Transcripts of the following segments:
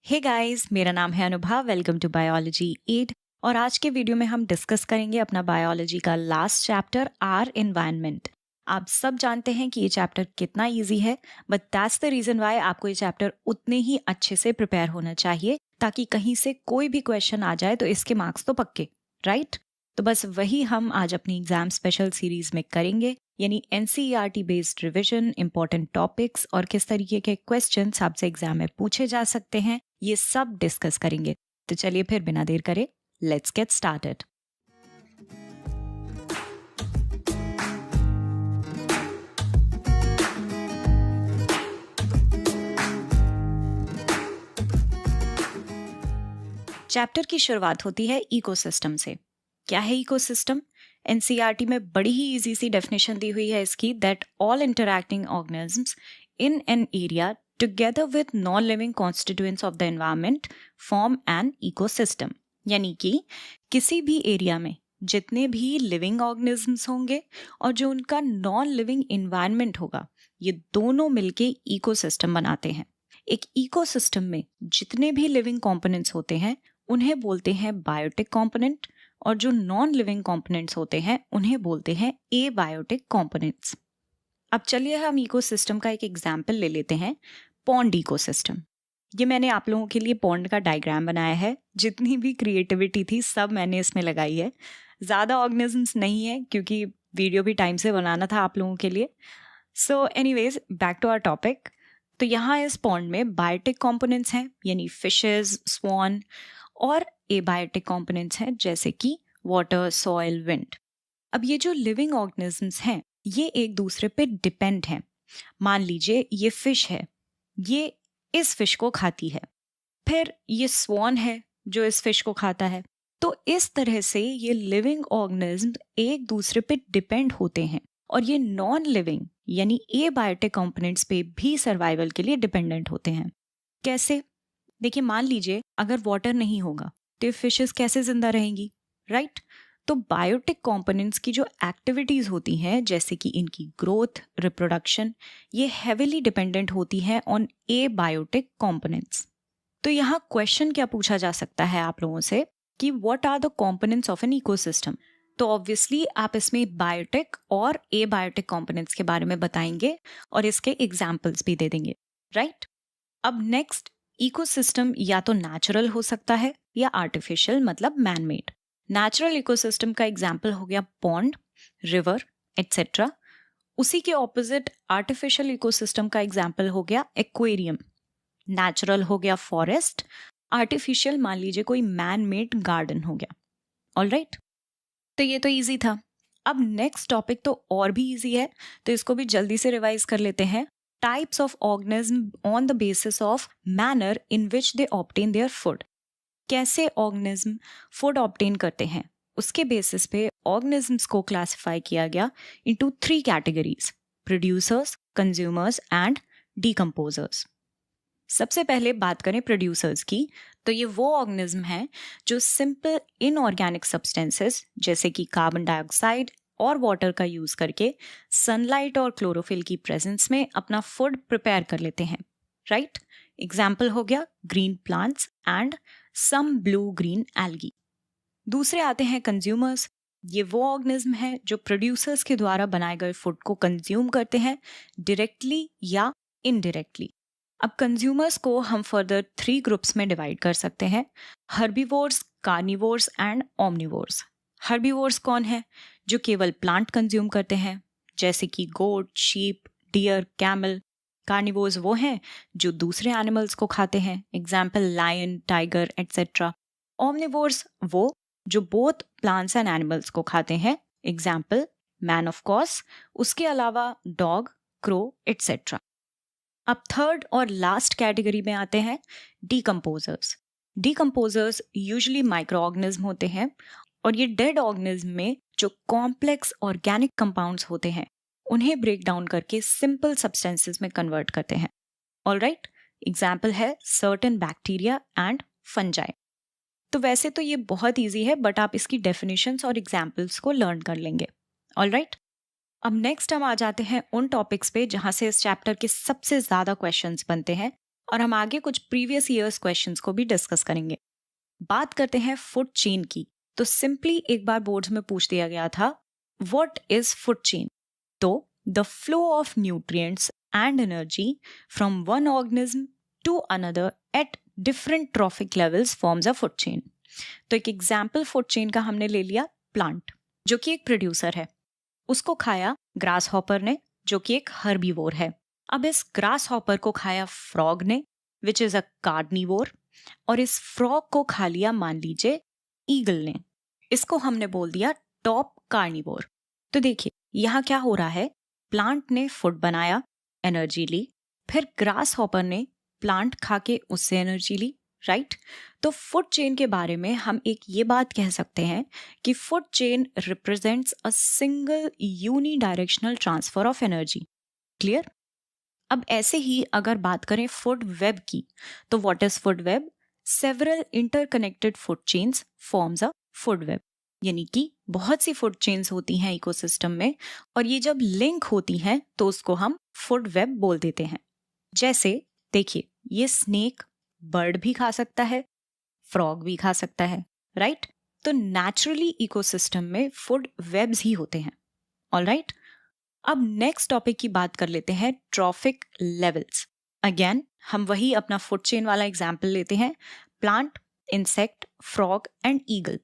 Hey guys, मेरा नाम है अनुभा। Welcome to biology 8। और आज के वीडियो में हम डिस्कस करेंगे अपना बायोलॉजी का लास्ट चैप्टर, आर एनवायरनमेंट। आप सब जानते हैं कि ये चैप्टर कितना इजी है, but that's the reason why आपको ये चैप्टर उतने ही अच्छे से प्रिपेयर होना चाहिए, ताकि कहीं से कोई भी क्वेश्चन आ जाए तो इसके मार्क्स तो पक्के, राइट? तो बस वही हम आज अपनी एग्जाम स्पेशल सीरीज में करेंगे, यानी NCERT based revision, important topics और किस तरीके के क्वेश्चंस आपसे एग्जाम में पूछे जा सकते हैं, ये सब डिस्कस करेंगे। तो चलिए फिर बिना देर करे लेट्स गेट स्टार्टेड। चैप्टर की शुरुआत होती है इकोसिस्टम से। क्या है इकोसिस्टम? एनसीईआरटी में बड़ी ही इजी सी डेफिनेशन दी हुई है इसकी, that all interacting organisms in an area together with non-living constituents of the environment form an ecosystem। यानी कि किसी भी एरिया में जितने भी लिविंग ऑर्गेनिजम्स होंगे और जो उनका नॉन लिविंग इन्वायरमेंट होगा, ये दोनों मिलके इकोसिस्टम बनाते हैं। एक इकोसिस्टम में जितने भी लिविंग कंपोनेंट्स होते हैं उन्हें बोलते हैं बायोटिक कंपोनेंट, और जो नॉन लिविंग कंपोनेंट्स होते हैं उन्हें बोलते हैं एबायोटिक कंपोनेंट्स। अब चलिए हम इकोसिस्टम का एक एग्जाम्पल ले लेते हैं, पॉन्ड इकोसिस्टम। ये मैंने आप लोगों के लिए पॉन्ड का डायग्राम बनाया है। जितनी भी क्रिएटिविटी थी सब मैंने इसमें लगाई है। ज़्यादा ऑर्गेनिजम्स नहीं है क्योंकि वीडियो भी टाइम से बनाना था आप लोगों के लिए। So anyways, back to our topic. तो यहाँ इस पॉन्ड में बायोटिक कॉम्पोनेंट्स हैं, यानी फिशेज, स्वॉन, और एबायोटिक कॉम्पोनेंट्स हैं जैसे कि वाटर, सॉइल, विंड। अब ये जो लिविंग ऑर्गेनिजम्स हैं ये एक दूसरे पे डिपेंड हैं। मान लीजिए ये फिश है, ये इस फिश को खाती है, फिर ये स्वॉन है जो इस फिश को खाता है। तो इस तरह से ये लिविंग ऑर्गेनिज्म एक दूसरे पे डिपेंड होते हैं, और ये नॉन लिविंग यानी एबायोटिक कंपोनेंट्स पे भी सर्वाइवल के लिए डिपेंडेंट होते हैं। कैसे? देखिए, मान लीजिए अगर वाटर नहीं होगा तो फिशेस कैसे जिंदा रहेंगी, राइट? तो बायोटिक कंपोनेंट्स की जो एक्टिविटीज होती हैं, जैसे कि इनकी ग्रोथ, रिप्रोडक्शन, ये हेविली डिपेंडेंट होती हैं ऑन एबायोटिक कंपोनेंट्स। तो यहाँ क्वेश्चन क्या पूछा जा सकता है आप लोगों से कि what are the components of an ecosystem? तो ऑब्वियसली आप इसमें बायोटिक और एबायोटिक कंपोनेंट्स के बारे में बताएंगे और इसके एग्जाम्पल्स भी दे देंगे, राइट? अब नेक्स्ट, इकोसिस्टम या तो नेचुरल हो सकता है या आर्टिफिशियल, मतलब मैन मेड। नेचुरल इकोसिस्टम का एग्जाम्पल हो गया पॉन्ड, रिवर, एटसेट्रा। उसी के ऑपोजिट आर्टिफिशियल इकोसिस्टम का एग्जाम्पल हो गया एक्वेरियम। नेचुरल हो गया फॉरेस्ट, आर्टिफिशियल मान लीजिए कोई मैन मेड गार्डन हो गया। ऑलराइट, तो ये तो इजी था। अब नेक्स्ट टॉपिक तो और भी इजी है, तो इसको भी जल्दी से रिवाइज कर लेते हैं। Types of organism on the basis of manner in which they obtain their food. कैसे ऑर्गेनिज्म फूड ऑब्टेन करते हैं, उसके बेसिस पे ऑर्गेनिजम्स को क्लासिफाई किया गया into 3 categories: producers, consumers and decomposers. सबसे पहले बात करें प्रोड्यूसर्स की, तो ये वो ऑर्गेनिज्म हैं जो सिंपल इनऑर्गेनिक सब्सटेंसेस जैसे कि कार्बन डाइऑक्साइड और वाटर का यूज करके सनलाइट और क्लोरोफिल की प्रेजेंस में अपना फूड प्रिपेयर कर लेते हैं, राइट? एग्जाम्पल हो गया green plants and some blue green algae. दूसरे आते हैं कंज्यूमर्स। ये वो ऑर्गेनिज्म है जो प्रोड्यूसर्स के द्वारा बनाए गए फूड को कंज्यूम करते हैं, डायरेक्टली या इनडायरेक्टली। अब कंज्यूमर्स को हम फर्दर 3 ग्रुप्स में डिवाइड कर सकते हैं: herbivores, carnivores and omnivores. Herbivores कौन है? जो केवल प्लांट कंज्यूम करते हैं, जैसे कि goat, sheep, deer, camel. Carnivores वो हैं जो दूसरे एनिमल्स को खाते हैं, example lion, tiger, etcetera. Omnivores वो जो बोथ प्लांट्स एंड एनिमल्स को खाते हैं, एग्जाम्पल मैन ऑफ कोर्स, उसके अलावा डॉग, क्रो, एटसेट्रा। अब थर्ड और लास्ट कैटेगरी में आते हैं decomposers. Decomposers usually micro organism होते हैं, और ये डेड ऑर्गेनिज्म में जो कॉम्प्लेक्स ऑर्गेनिक कंपाउंड्स होते हैं उन्हें ब्रेक डाउन करके सिंपल सब्सटेंसेस में कन्वर्ट करते हैं। ऑलराइट, एग्जाम्पल है सर्टेन बैक्टीरिया एंड फंजाई। तो वैसे तो ये बहुत ईजी है, बट आप इसकी डेफिनेशंस और एग्जाम्पल्स को लर्न कर लेंगे। ऑलराइट, अब नेक्स्ट हम आ जाते हैं उन टॉपिक्स पे जहां से इस चैप्टर के सबसे ज्यादा क्वेश्चंस बनते हैं, और हम आगे कुछ प्रीवियस ईयर्स क्वेश्चंस को भी डिस्कस करेंगे। बात करते हैं फूड चेन की, तो सिंपली एक बार बोर्ड्स में पूछ दिया गया था व्हाट इज फूड चेन। तो the flow of nutrients and energy from one organism to another at different trophic levels forms a food chain. तो एक एग्जाम्पल फूड चेन का हमने ले लिया प्लांट, जो कि एक प्रोड्यूसर है। उसको खाया ग्रास हॉपर ने, जो कि एक हर्बीवोर है। अब इस ग्रास हॉपर को खाया फ्रॉग ने, विच इज अ कार्निवोर, और इस फ्रॉग को खा लिया मान लीजिए ईगल ने। इसको हमने बोल दिया टॉप कार्निवोर। तो देखिए यहाँ क्या हो रहा है, प्लांट ने फूड बनाया, एनर्जी ली, फिर ग्रास हॉपर ने प्लांट खा के उससे एनर्जी ली, राइट। तो फूड चेन के बारे में हम एक ये बात कह सकते हैं कि food chain represents a single unidirectional transfer of energy. Clear. अब ऐसे ही अगर बात करें फूड वेब की, तो what is food web? Several interconnected food chains forms a food web. यानी कि बहुत सी फूड चेन्स होती हैं इकोसिस्टम में, और ये जब लिंक होती हैं तो उसको हम फूड वेब बोल देते हैं। जैसे देखिए, ये स्नेक बर्ड भी खा सकता है, फ्रॉग भी खा सकता है, राइट। तो नेचुरली इकोसिस्टम में फूड वेब्स ही होते हैं। ऑलराइट, अब नेक्स्ट टॉपिक की बात कर लेते हैं, ट्रॉफिक लेवल्स। अगेन हम वही अपना फूड चेन वाला एग्जाम्पल लेते हैं, plant, insect, frog and eagle.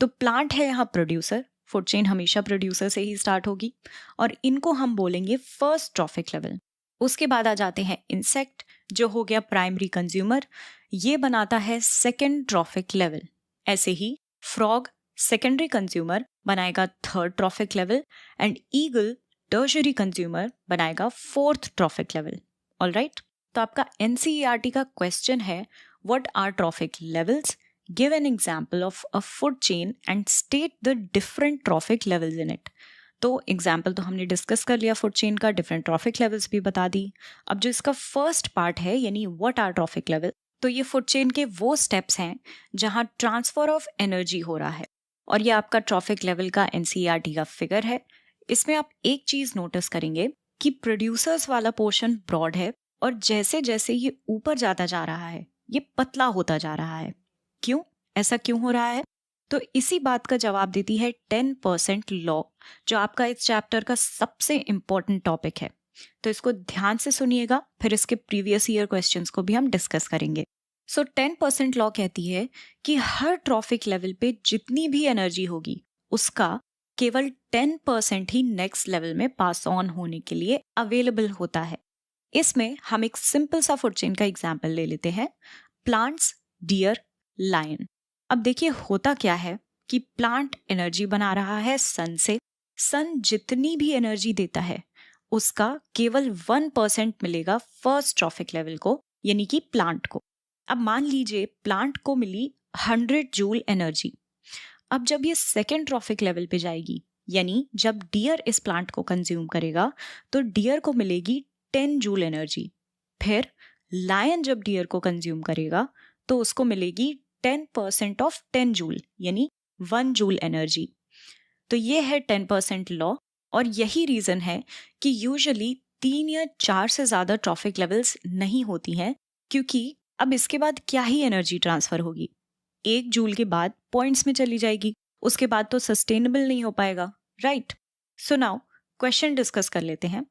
तो प्लांट है यहाँ प्रोड्यूसर, फूड चेन हमेशा प्रोड्यूसर से ही स्टार्ट होगी, और इनको हम बोलेंगे फर्स्ट ट्रॉफिक लेवल। उसके बाद आ जाते हैं इंसेक्ट, जो हो गया प्राइमरी कंज्यूमर, ये बनाता है सेकेंड ट्रॉफिक लेवल। ऐसे ही फ्रॉग सेकेंडरी कंज्यूमर बनाएगा third trophic level, and eagle tertiary consumer बनाएगा फोर्थ ट्रॉफिक लेवल। ऑलराइट, तो आपका एनसीईआरटी का क्वेश्चन है what are trophic levels, give an example of a food chain and state the different trophic levels in it. तो example तो हमने discuss कर लिया फूड चेन का, डिफरेंट ट्रॉफिक लेवल्स भी बता दी। अब जो इसका फर्स्ट पार्ट है यानी व्हाट आर ट्रॉफिक लेवल, तो ये फूड चेन के वो स्टेप्स हैं जहां ट्रांसफर ऑफ एनर्जी हो रहा है, और ये आपका ट्रॉफिक लेवल का एनसीईआरटी का फिगर है। इसमें आप एक चीज नोटिस करेंगे कि प्रोड्यूसर्स वाला पोर्शन ब्रॉड है, और जैसे जैसे ये ऊपर जाता जा रहा है ये पतला होता जा रहा है। क्यों, ऐसा क्यों हो रहा है? तो इसी बात का जवाब देती है 10% लॉ, जो आपका इस चैप्टर का सबसे इंपॉर्टेंट टॉपिक है। तो इसको ध्यान से सुनिएगा, फिर इसके प्रीवियस ईयर क्वेश्चंस को भी हम डिस्कस करेंगे। सो 10% लॉ कहती है कि हर ट्रॉफिक लेवल पे जितनी भी एनर्जी होगी उसका केवल 10% ही नेक्स्ट लेवल में पास ऑन होने के लिए अवेलेबल होता है। इसमें हम एक सिंपल सा फूड चेन का एग्जाम्पल ले लेते हैं, प्लांट्स, डियर, लायन। अब देखिए होता क्या है कि प्लांट एनर्जी बना रहा है सन से, सन जितनी भी एनर्जी देता है उसका केवल 1% मिलेगा फर्स्ट ट्रॉफिक लेवल को, यानी कि प्लांट को। अब मान लीजिए प्लांट को मिली 100 जूल एनर्जी। अब जब ये सेकेंड ट्रॉफिक लेवल पे जाएगी, यानी जब डियर इस प्लांट को कंज्यूम करेगा, तो डियर को मिलेगी 10 जूल एनर्जी। फिर लायन जब डियर को कंज्यूम करेगा तो उसको मिलेगी 10% ऑफ 10 जूल, यानी 1 जूल एनर्जी। तो ये है 10% लॉ, और यही रीजन है कि यूजुअली 3 या 4 से ज्यादा ट्रॉफिक लेवल्स नहीं होती हैं, क्योंकि अब इसके बाद क्या ही एनर्जी ट्रांसफर होगी, 1 जूल के बाद पॉइंट्स में चली जाएगी, उसके बाद तो सस्टेनेबल नहीं हो पाएगा, right. So now question discuss कर लेते हैं।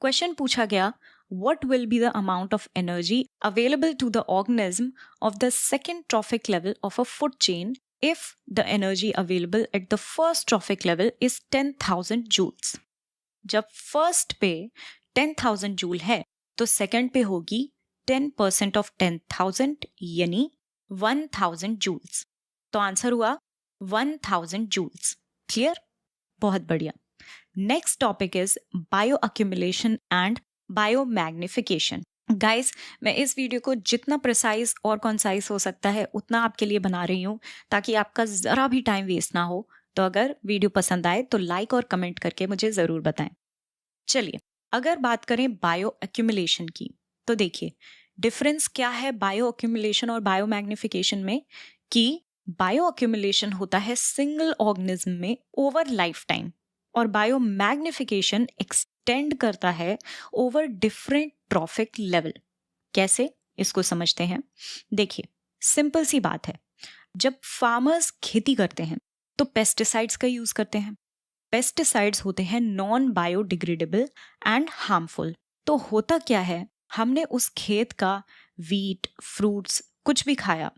क्वेश्चन पूछा गया, what will be the amount of energy available to the organism of the second trophic level of a food chain if the energy available at the first trophic level is 10,000 joules? जब first पे 10,000 joule है तो second पे होगी 10% of 10,000 यानी 1,000 joules. तो answer हुआ 1,000 joules. Clear, बहुत बढ़िया। Next topic is bio accumulation and biomagnification. Guys, मैं इस वीडियो को जितना प्रिसाइज और कॉन्साइज हो सकता है उतना आपके लिए बना रही हूँ, ताकि आपका जरा भी टाइम वेस्ट ना हो। तो अगर वीडियो पसंद आए तो लाइक और कमेंट करके मुझे जरूर बताएं। चलिए, अगर बात करें बायो अक्यूमुलेशन की, तो देखिए डिफरेंस क्या है बायो अक्यूमुलेशन और बायोमैग्निफिकेशन में, कि बायो अक्यूमुलेशन होता है सिंगल ऑर्गेनिज्म में ओवर लाइफ टाइम, और बायोमैग्निफिकेशन एक्सटेंड करता है ओवर डिफरेंट ट्रॉफिक लेवल। कैसे, इसको समझते हैं। देखिए, सिंपल सी बात है, जब फार्मर्स खेती करते हैं तो पेस्टिसाइड्स का यूज करते हैं। पेस्टिसाइड्स होते हैं नॉन बायोडिग्रेडेबल एंड हार्मफुल। तो होता क्या है, हमने उस खेत का वीट, फ्रूट्स कुछ भी खाया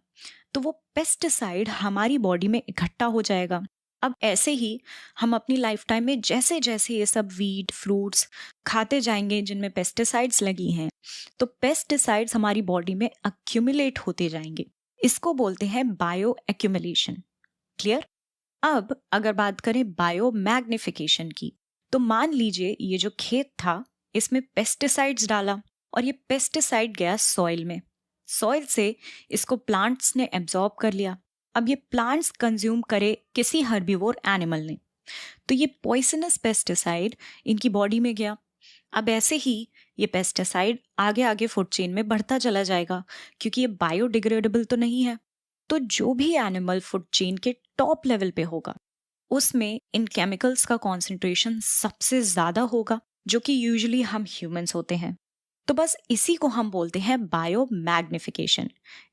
तो वो पेस्टिसाइड हमारी बॉडी में इकट्ठा हो जाएगा। अब ऐसे ही हम अपनी लाइफ टाइम में जैसे जैसे ये सब वीट, फ्रूट्स खाते जाएंगे जिनमें पेस्टिसाइड्स लगी हैं, तो पेस्टिसाइड्स हमारी बॉडी में अक्यूमुलेट होते जाएंगे। इसको बोलते हैं बायो एक्यूमुलेशन। क्लियर? अब अगर बात करें बायो मैग्निफिकेशन की, तो मान लीजिए ये जो खेत था इसमें पेस्टिसाइड्स डाला और ये पेस्टिसाइड गया सॉइल में। सॉइल से इसको प्लांट्स ने एब्जॉर्ब कर लिया। अब ये प्लांट्स कंज्यूम करे किसी हर्बीवोर एनिमल ने, तो ये पॉइजनस पेस्टिसाइड इनकी बॉडी में गया। अब ऐसे ही ये पेस्टिसाइड आगे आगे फूड चेन में बढ़ता चला जाएगा, क्योंकि ये बायोडिग्रेडेबल तो नहीं है। तो जो भी एनिमल फूड चेन के टॉप लेवल पे होगा उसमें इन केमिकल्स का कॉन्सेंट्रेशन सबसे ज्यादा होगा, जो कि यूजुअली हम ह्यूमंस होते हैं। तो बस इसी को हम बोलते हैं बायो मैग्निफिकेशन,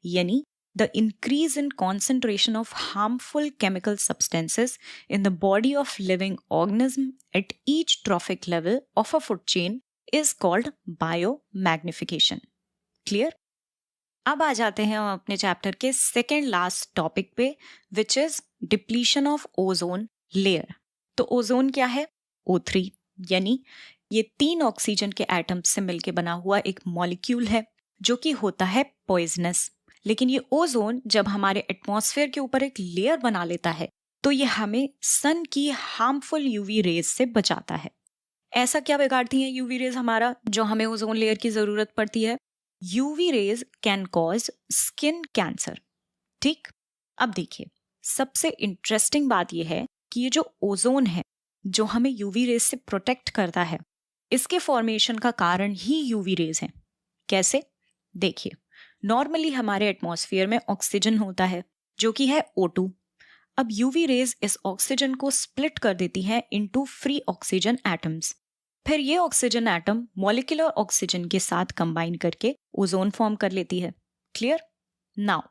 यानी the increase in concentration of harmful chemical substances in the body of living organism at each trophic level of a food chain is called biomagnification. Clear? अब आ जाते हैं हम अपने चैप्टर के सेकेंड लास्ट टॉपिक पे, which is depletion of ozone layer. तो ozone क्या है? O3, यानी ये 3 ऑक्सीजन के एटम्स से मिलकर बना हुआ एक मॉलिक्यूल है जो कि होता है पॉइजनस। लेकिन ये ओजोन जब हमारे एटमॉस्फेयर के ऊपर एक लेयर बना लेता है तो ये हमें सन की हार्मफुल यूवी रेज से बचाता है। ऐसा क्या बिगाड़ती है यूवी रेज हमारा जो हमें ओजोन लेयर की जरूरत पड़ती है? UV rays can cause skin cancer. ठीक, अब देखिए, सबसे इंटरेस्टिंग बात यह है कि ये जो ओजोन है जो हमें यूवी रेज से प्रोटेक्ट करता है, इसके फॉर्मेशन का कारण ही यूवी रेज है। कैसे? देखिए, नॉर्मली हमारे एटमॉस्फेयर में ऑक्सीजन होता है जो कि है O2। अब यूवी रेज इस ऑक्सीजन को स्प्लिट कर देती है इनटू फ्री ऑक्सीजन एटम्स। फिर ये ऑक्सीजन एटम मॉलिक्यूलर ऑक्सीजन के साथ कंबाइन करके ओजोन फॉर्म कर लेती है। क्लियर? नाउ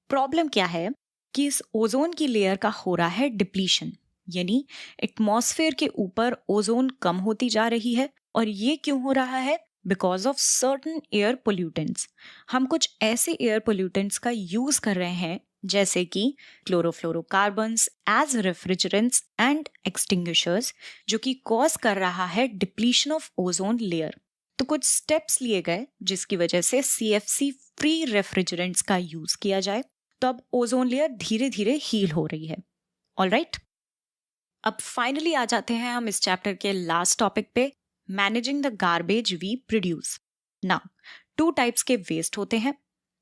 प्रॉब्लम क्या है कि इस ओजोन की लेयर का हो रहा है डिप्लीशन, यानी एटमॉस्फेयर के ऊपर ओजोन कम होती जा रही है। और ये क्यों हो रहा है? Because of certain air pollutants. हम कुछ ऐसे एयर पोल्यूटेंट्स का यूज कर रहे हैं जैसे कि chlorofluorocarbons as refrigerants and extinguishers, जो कि कॉज कर रहा है डिप्लीशन ऑफ ओजोन लेयर। तो कुछ स्टेप्स लिए गए जिसकी वजह से CFC फ्री रेफ्रिजरेंट्स का यूज किया जाए, तो अब ओजोन लेयर धीरे धीरे हील हो रही है। ऑलराइट, अब फाइनली आ जाते हैं हम इस चैप्टर के लास्ट टॉपिक पे, managing the garbage we produce. Now 2 types के वेस्ट होते हैं,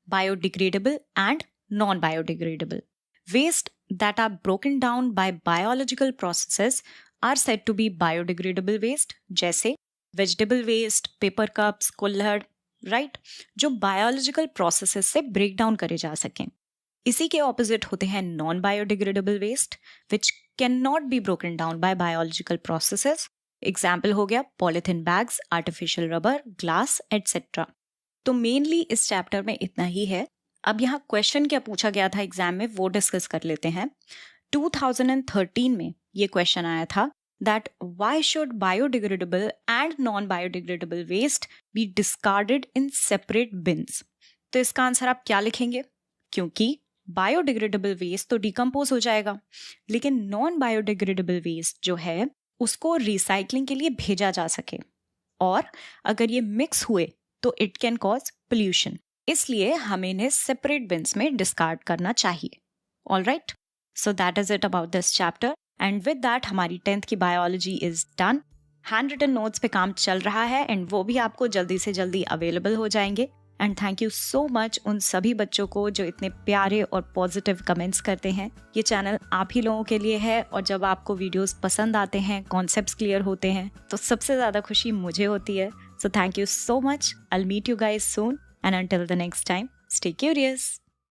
biodegradable and non biodegradable. Waste that are broken down by biological processes are said to be biodegradable waste, जैसे वेजिटेबल वेस्ट, पेपर कप्स, कुल्हड़, right, जो biological processes से break down करे जा सकें। इसी के ऑपोजिट होते हैं non biodegradable waste, which can not be broken down by biological processes. Example हो गया polythene bags, artificial rubber, glass etcetera. तो मेनली इस चैप्टर में इतना ही है। अब यहाँ क्वेश्चन क्या पूछा गया था एग्जाम में वो डिस्कस कर लेते हैं। 2013 में ये क्वेश्चन आया था that why should biodegradable and non biodegradable waste be discarded in separate bins. तो इसका आंसर आप क्या लिखेंगे? क्योंकि बायोडिग्रेडेबल वेस्ट तो डिकम्पोज हो जाएगा, लेकिन नॉन बायोडिग्रेडेबल वेस्ट जो है उसको रिसाइकलिंग के लिए भेजा जा सके, और अगर ये मिक्स हुए तो इट कैन कॉज पोल्यूशन, इसलिए हमें इन्हें सेपरेट बिन्स में डिस्कार्ड करना चाहिए। Alright, so that is it about this chapter, and with that हमारी 10th की biology is done. Hand written notes पे काम चल रहा है एंड वो भी आपको जल्दी से जल्दी अवेलेबल हो जाएंगे। And thank you so much उन सभी बच्चों को जो इतने प्यारे और पॉजिटिव कमेंट्स करते हैं। ये चैनल आप ही लोगों के लिए है, और जब आपको वीडियोस पसंद आते हैं, कॉन्सेप्ट्स क्लियर होते हैं, तो सबसे ज़्यादा खुशी मुझे होती है। So thank you so much. I will meet you guys soon, and until the next time, stay curious.